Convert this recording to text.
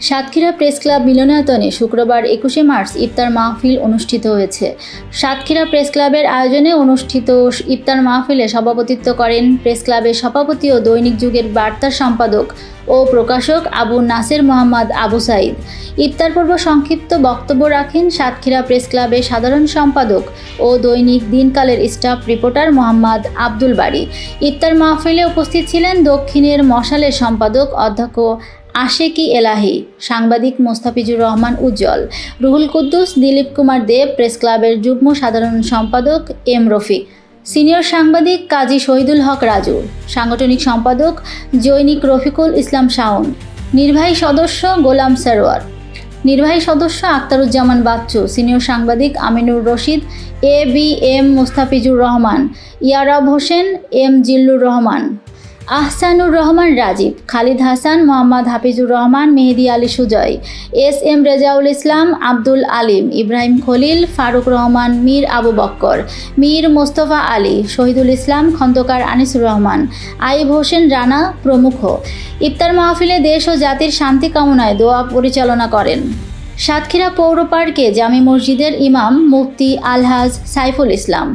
Satkhira press club মিলনায়তনে শুক্রবার 21শে March ইফতার মাহফিল অনুষ্ঠিত হয়েছে। সাতক্ষীরা প্রেস ক্লাবের আয়োজনে অনুষ্ঠিত ইফতার মাহফিলে সভাপতিত্ব করেন প্রেস ক্লাবের সভাপতি ও দৈনিক যুগের বার্তার সম্পাদক ও প্রকাশক আবু নাসের মোহাম্মদ আবু সাইদ। ইফতার পর্ব সংক্ষিপ্ত বক্তব্য রাখেন সাতক্ষীরা প্রেস ক্লাবের সাধারণ সম্পাদক ও দৈনিক দিনকালের স্টাফ রিপোর্টার মোহাম্মদ আব্দুল বারী। ইফতার মাহফিলে উপস্থিত ছিলেন দক্ষিণের মশালের সম্পাদক অধ্যক্ষ আশেকি এলাহি, সাংবাদিক মোস্তাফিজুর রহমান উজ্জ্বল, রুহুল কুদ্দুস, দিলীপ কুমার দেব, প্রেস ক্লাবের যুগ্ম সাধারণ সম্পাদক এম রফিক, সিনিয়র সাংবাদিক কাজী শহীদুল হক রাজু, সাংগঠনিক সম্পাদক জৈনিক রফিকুল ইসলাম শাওন, নির্বাহী সদস্য গোলাম সরোয়ার, নির্বাহী সদস্য আখতারুজ্জামান বাচ্চু, সিনিয়র সাংবাদিক Aminur Rashid, A B M Mostafizur Rahman, Yarab Hossain, M Zillur Rahman, Ahsanur Rahman Rajib, Khalid Hasan, Mohammad Hafizur Rahman, Mehedi Ali Sujoy, S M Rezaul Islam, Abdul Alim, Ibrahim Khalil, Faruk Rahman, Mir Abu Bakkar, Mir Mostafa Ali, Shahidul Islam, Khandakar Anisur Rahman, Aib Hossain Rana প্রমুখ ইফতার মাহফিলে দেশ ও জাতির শান্তি কামনায় দোয়া পরিচালনা করেন। সাতক্ষীরা পৌর পার্কে জামি মসজিদের ইমাম মুফতি আলহাজ সাইফুল ইসলাম।